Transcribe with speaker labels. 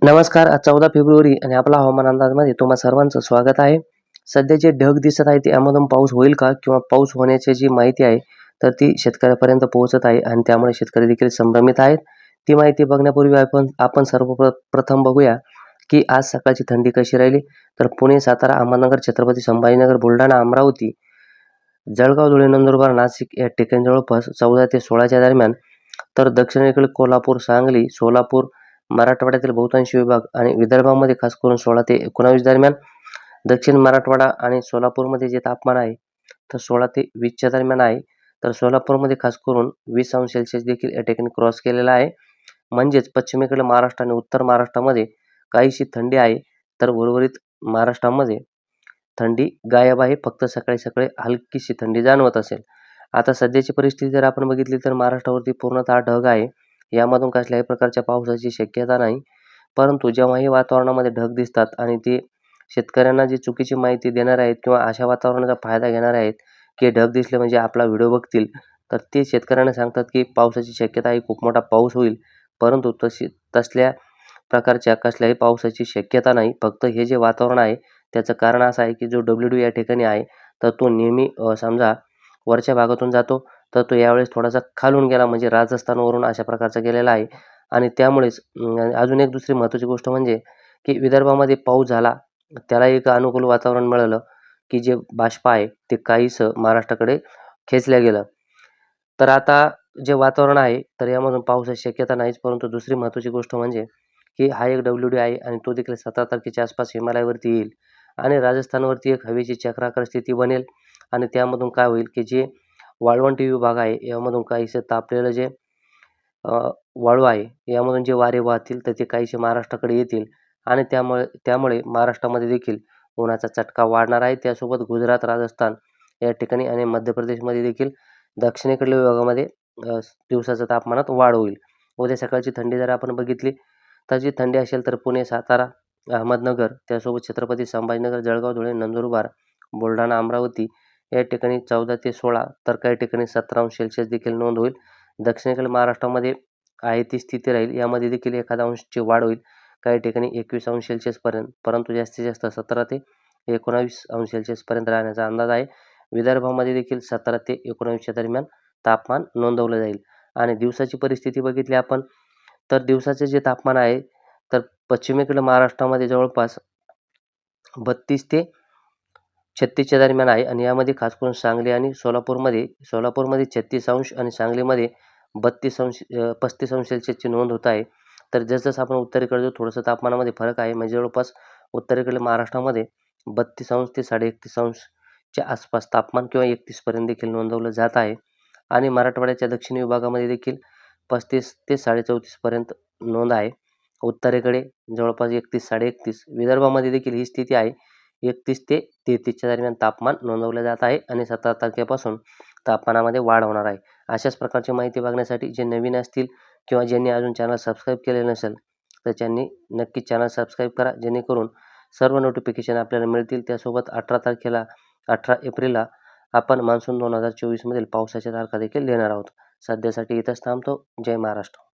Speaker 1: नमस्कार. आज 14 फेब्रुवारी आणि आपला हवामान अंदाजमध्ये तुम्हा सर्वांचं स्वागत आहे. सध्या जे ढग दिसत आहे त्यामधून पाऊस होईल का किंवा पाऊस होण्याची जी माहिती आहे तर ती शेतकऱ्यापर्यंत पोहोचत आहे आणि त्यामुळे शेतकरी देखील संभ्रमित आहेत. ती माहिती बघण्यापूर्वी आपण सर्वप्रथम बघूया की आज सकाळची थंडी कशी राहिली. तर पुणे, सातारा, अहमदनगर, छत्रपती संभाजीनगर, बुलढाणा, अमरावती, जळगाव, धुळे, नंदुरबार, नाशिक या ठिकाणी जवळपास 14 ते 16च्या दरम्यान, तर दक्षिणेकडील कोल्हापूर, सांगली, सोलापूर, मराठवाड्यातील बहुतांश विभाग आणि विदर्भामध्ये खास करून 16 ते 19 दरम्यान, दक्षिण मराठवाडा आणि सोलापूरमध्ये जे तापमान आहे तर 16 ते 20च्या दरम्यान आहे. तर सोलापूरमध्ये खास करून 20° देखील या ठिकाणी क्रॉस केलेला आहे. म्हणजेच पश्चिमेकडील महाराष्ट्र आणि उत्तर महाराष्ट्रामध्ये काहीशी थंडी आहे, तर उर्वरित महाराष्ट्रामध्ये थंडी गायब आहे. फक्त सकाळी सकाळी हलकीशी थंडी जाणवत असेल. आता सध्याची परिस्थिती जर आपण बघितली तर महाराष्ट्रावरती पूर्णतः ढग आहे. यामधून कसल्याही प्रकारच्या पावसाची शक्यता नाही. परंतु जेव्हाही वातावरणामध्ये ढग दिसतात आणि ते शेतकऱ्यांना जी चुकीची माहिती देणारे आहेत किंवा अशा वातावरणाचा फायदा घेणारे आहेत, की ढग दिसले म्हणजे आपला व्हिडिओ बघतील, तर ते शेतकऱ्यांना सांगतात की पावसाची शक्यता आहे, खूप मोठा पाऊस होईल. परंतु तसल्या प्रकारच्या कसल्याही पावसाची शक्यता नाही. फक्त हे जे वातावरण आहे त्याचं कारण असं आहे की जो WD या ठिकाणी आहे तर तो नेहमी समजा वरच्या भागातून जातो, तर तो यावेळेस थोडासा खालून गेला म्हणजे राजस्थानवरून अशा प्रकारचा गेलेला आहे. आणि त्यामुळेच अजून एक दुसरी महत्त्वाची गोष्ट म्हणजे की विदर्भामध्ये पाऊस झाला, त्याला एक अनुकूल वातावरण मिळालं की जे बाष्प आहे ते काहीसं महाराष्ट्राकडे खेचलं गेलं. तर आता जे वातावरण आहे तर यामधून पावसाची शक्यता नाहीच. परंतु दुसरी महत्त्वाची गोष्ट म्हणजे की हा एक WD आहे आणि तो देखील 17 तारखेच्या आसपास हिमालयावरती येईल आणि राजस्थानवरती एक हवेची चक्राकार स्थिती बनेल आणि त्यामधून काय होईल की जे वाळवंटी विभाग आहे यामधून काहीसं तापलेलं जे वाळू आहे यामधून जे वारे वाहतील तर ते काहीसे महाराष्ट्राकडे येतील आणि त्यामुळे महाराष्ट्रामध्ये देखील उन्हाचा चटका वाढणार आहे. त्यासोबत गुजरात, राजस्थान या ठिकाणी आणि मध्य प्रदेशमध्ये देखील दक्षिणेकडील विभागामध्ये दिवसाच्या तापमानात वाढ होईल. उद्या सकाळची थंडी जर आपण बघितली तर जी थंडी असेल तर पुणे, सातारा, अहमदनगर, त्यासोबत छत्रपती संभाजीनगर, जळगाव, धुळे, नंदुरबार, बुलढाणा, अमरावती या ठिकाणी 14 ते 16, तर काही ठिकाणी 17° देखील नोंद होईल. दक्षिणेकडील महाराष्ट्रामध्ये आहे ती स्थिती राहील. यामध्ये देखील एखादा अंशची वाढ होईल. काही ठिकाणी 21° पर्यंत, परंतु जास्तीत जास्त 17 ते 19° पर्यंत राहण्याचा अंदाज आहे. विदर्भामध्ये देखील 17 ते 19च्या दरम्यान तापमान नोंदवलं जाईल. आणि दिवसाची परिस्थिती बघितली आपण तर दिवसाचे जे तापमान आहे तर पश्चिमेकडील महाराष्ट्रामध्ये जवळपास 32 ते 36च्या दरम्यान आहे आणि यामध्ये खास करून सांगली आणि सोलापूरमध्ये 36° आणि सांगलीमध्ये 35°ची नोंद होत आहे. तर जसजसं आपण उत्तरेकडे जाऊ थोडंसं तापमानामध्ये फरक आहे. म्हणजे जवळपास उत्तरेकडील महाराष्ट्रामध्ये 32° ते 31.5°च्या आसपास तापमान किंवा 31 पर्यंत देखील नोंदवलं जात आहे. आणि मराठवाड्याच्या दक्षिण विभागामध्ये देखील 35 ते 34.5 पर्यंत नोंद आहे. उत्तरेकडे जवळपास 31, 31.5. विदर्भामध्ये देखील ही स्थिती आहे. 31 ते 33च्या दरम्यान तापमान नोंदवलं जात आहे आणि 17 तारखेपासून तापमानामध्ये वाढ होणार आहे. अशाच प्रकारची माहिती बघण्यासाठी जे नवीन असतील किंवा ज्यांनी अजून चॅनल सबस्क्राईब केलेलं नसेल तर त्यांनी नक्कीच चॅनल सबस्क्राईब करा, जेणेकरून सर्व नोटिफिकेशन आपल्याला मिळतील. त्यासोबत 18 एप्रिलला आपण मान्सून 2024 मधील पावसाच्या तारखा देखील देणार आहोत. सध्यासाठी इथंच थांबतो. जय महाराष्ट्र.